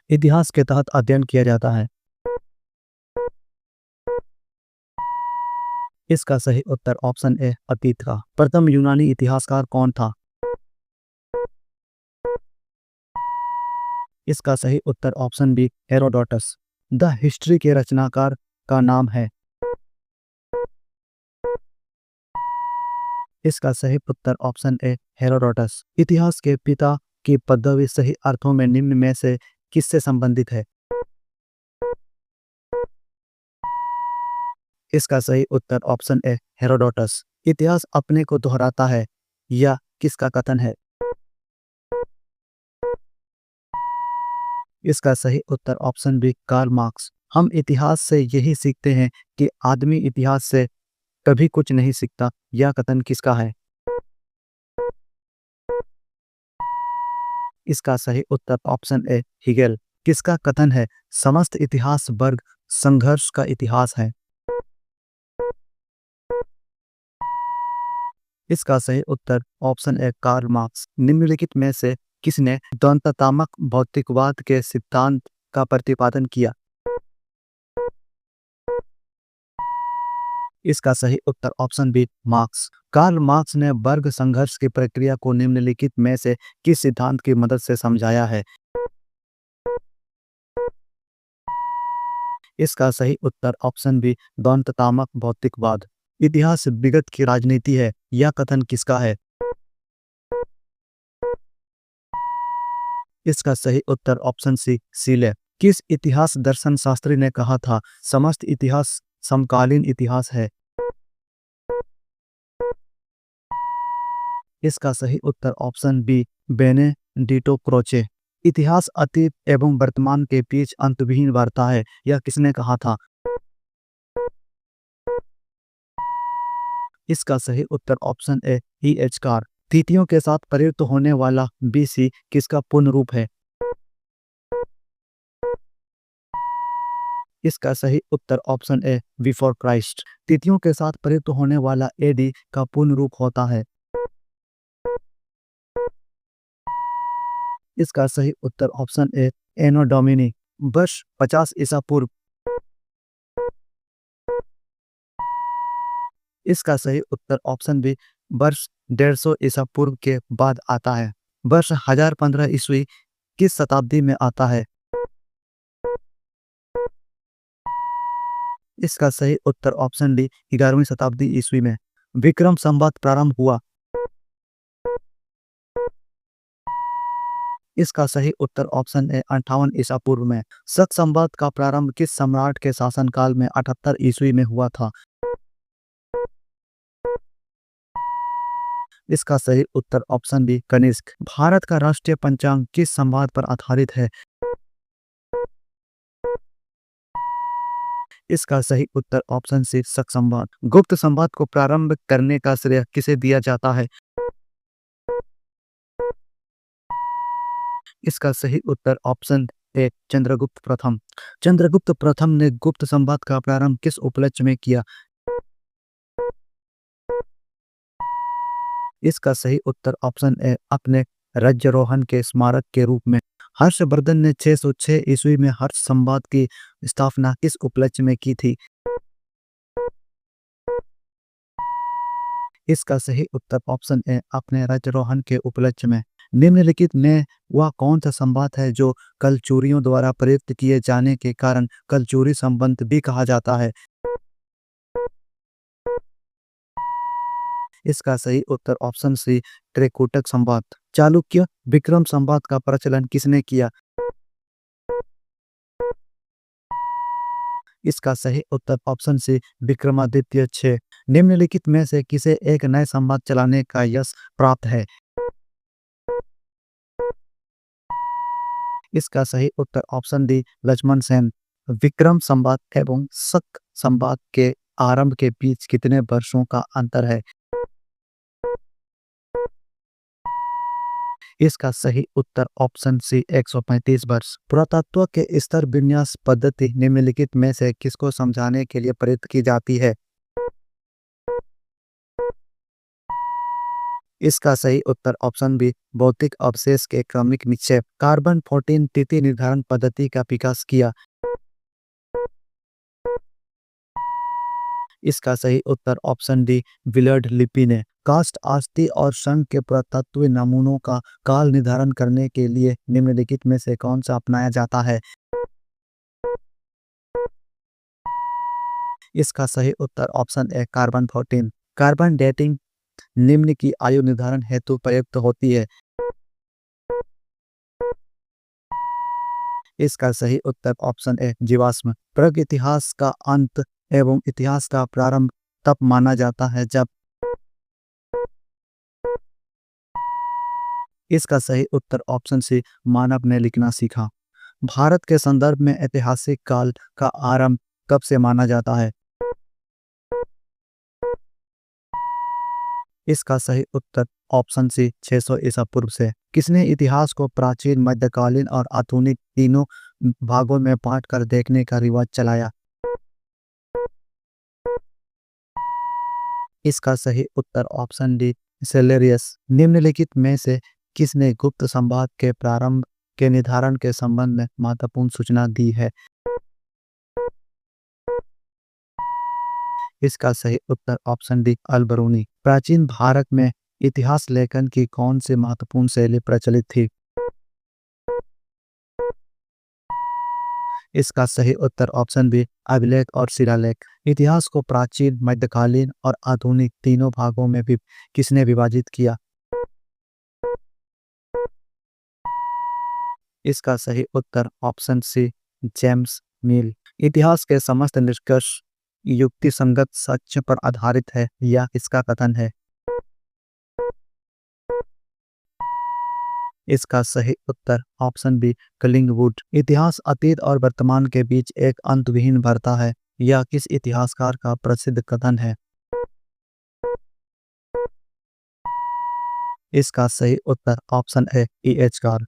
इतिहास के तहत अध्ययन किया जाता है। इसका सही उत्तर ऑप्शन ए अतीत का। प्रथम यूनानी इतिहासकार कौन था? इसका सही उत्तर option B Herodotus. The history के रचनाकार का नाम है। इसका सही उत्तर ऑप्शन ए हेरोडोटस। इतिहास के पिता की पदवी सही अर्थों में निम्न में से किससे संबंधित है? इसका सही उत्तर ऑप्शन ए हेरोडोटस। इतिहास अपने को दोहराता है, यह किसका कथन है? इसका सही उत्तर ऑप्शन बी कार्ल मार्क्स। हम इतिहास से यही सीखते हैं कि आदमी इतिहास से कभी कुछ नहीं सीखता, यह कथन किसका है? इसका सही उत्तर ऑप्शन ए हिगेल। किसका कथन है समस्त इतिहास वर्ग संघर्ष का इतिहास है? इसका सही उत्तर ऑप्शन ए कार्ल मार्क्स। निम्नलिखित में से किसने द्वंद्वात्मक भौतिकवाद के सिद्धांत का प्रतिपादन किया? इसका सही उत्तर option B Marx. Karl Marx ने वर्ग संघर्ष की प्रक्रिया को निम्नलिखित में से किस सिद्धांत की मदद से समझाया है? इसका सही उत्तर ऑप्शन बी द्वंद्वात्मक भौतिकवाद। इतिहास विगत की राजनीति है, यह कथन किसका है? इसका सही उत्तर ऑप्शन सी सीले। किस इतिहास दर्शन शास्त्री ने कहा था समस्त इतिहास समकालीन इतिहास है? इसका सही उत्तर ऑप्शन बी बेनेडिटो क्रोचे। इतिहास अतीत एवं वर्तमान के बीच अंतविहीन वार्ता है, यह किसने कहा था? इसका सही उत्तर option A E H Carr. तिथियों के साथ प्रयुक्त होने वाला बीसी किसका पूर्ण रूप है? इसका सही उत्तर ऑप्शन ए बिफोर क्राइस्ट। तिथियों के साथ प्रयुक्त होने वाला एडी का पूर्ण रूप होता है। इसका सही उत्तर ऑप्शन ए एनो डोमिनी। वर्ष 50 ईसा पूर्व। इसका सही उत्तर ऑप्शन बी वर्ष 150 ईसा पूर्व के बाद आता है। वर्ष 1015 ईस्वी किस शताब्दी में आता है? इसका सही उत्तर ऑप्शन डी 11वीं शताब्दी ईस्वी में। विक्रम संवत प्रारंभ हुआ। इसका सही उत्तर ऑप्शन ए 58 ईसा पूर्व में। शक संवत का प्रारंभ किस सम्राट के शासनकाल में 78 ईस्वी में हुआ था? इसका सही उत्तर ऑप्शन बी कनिष्क। भारत का राष्ट्रीय पंचांग किस संवाद पर आधारित है? इसका सही उत्तर ऑप्शन सी शक संवाद। गुप्त संवाद को प्रारंभ करने का श्रेय किसे दिया जाता है? इसका सही उत्तर ऑप्शन ए चंद्रगुप्त प्रथम। चंद्रगुप्त प्रथम ने गुप्त संवाद का प्रारंभ किस उपलक्ष्य में किया? इसका सही उत्तर ऑप्शन ए अपने राज्यारोहण के स्मारक के रूप में। हर्षवर्धन ने 606 ईस्वी में हर्ष संवाद की स्थापना किस उपलक्ष्य में की थी? इसका सही उत्तर ऑप्शन ए अपने राज्यारोहण के उपलक्ष्य में। निम्नलिखित में वह कौन सा संवाद है जो कलचूरियों द्वारा प्रयुक्त किए जाने के कारण कलचूरी संबंध भी कहा जाता है? इसका सही उत्तर ऑप्शन सी त्रिकूटक संवाद। चालुक्य विक्रम संवाद का प्रचलन किसने किया? इसका सही उत्तर ऑप्शन सी विक्रमादित्य 6। निम्नलिखित में से किसे एक नए संवाद चलाने का यश प्राप्त है? इसका सही उत्तर ऑप्शन डी लक्ष्मण सेन। विक्रम संवाद एवं शक संवाद के आरंभ के बीच कितने वर्षों का अंतर है? इसका सही उत्तर ऑप्शन सी 135 वर्ष। पुरातत्व के स्तर विन्यास पद्धति निम्नलिखित में से किसको समझाने के लिए प्रयुक्त की जाती है? इसका सही उत्तर ऑप्शन बी भौतिक अवशेष के क्रमिक निक्षेप। कार्बन 14 तिथि निर्धारण पद्धति का विकास किया। इसका सही उत्तर ऑप्शन डी विलर्ड लिपि ने। कास्ट अस्थि और शंख के पुरातत्व नमूनों का काल निर्धारण करने के लिए निम्नलिखित में से कौन सा अपनाया जाता है? इसका सही उत्तर option A carbon 14। Carbon dating निम्न की आयु निर्धारण हेतु प्रयुक्त होती है। इसका सही उत्तर ऑप्शन ए जीवाश्म। प्राग इतिहास का अंत एवं इतिहास का प्रारंभ तब माना जाता है जब। इसका सही उत्तर ऑप्शन सी मानव ने लिखना सीखा। भारत के संदर्भ में ऐतिहासिक काल का आरंभ कब से माना जाता है? इसका सही उत्तर ऑप्शन सी 600 ईसा पूर्व से। किसने इतिहास को प्राचीन, मध्यकालीन और आधुनिक तीनों भागों में बांट कर देखने का रिवाज चलाया? इसका सही उत्तर ऑप्शन डी सेलेरियस। निम्नलिखित में से किसने गुप्त संवाद के प्रारंभ के निर्धारण के संबंध में महत्वपूर्ण सूचना दी है? इसका सही उत्तर ऑप्शन डी अल-बरूनी। प्राचीन भारत में इतिहास लेखन की कौन सी महत्वपूर्ण शैली प्रचलित थी? इसका सही उत्तर ऑप्शन बी अभिलेख और शिलालेख। इतिहास को प्राचीन, मध्यकालीन और आधुनिक तीनों भागों में भी किसने विभाजित किया? इसका सही उत्तर ऑप्शन सी जेम्स मिल। इतिहास के समस्त निष्कर्ष युक्तिसंगत सत्य पर आधारित है, यह किसका कथन है? इसका सही उत्तर ऑप्शन बी कलिंगवुड। इतिहास अतीत और वर्तमान के बीच एक अंतविहीन वार्ता है, यह किस इतिहासकार का प्रसिद्ध कथन है? इसका सही उत्तर ऑप्शन है ई एच कार।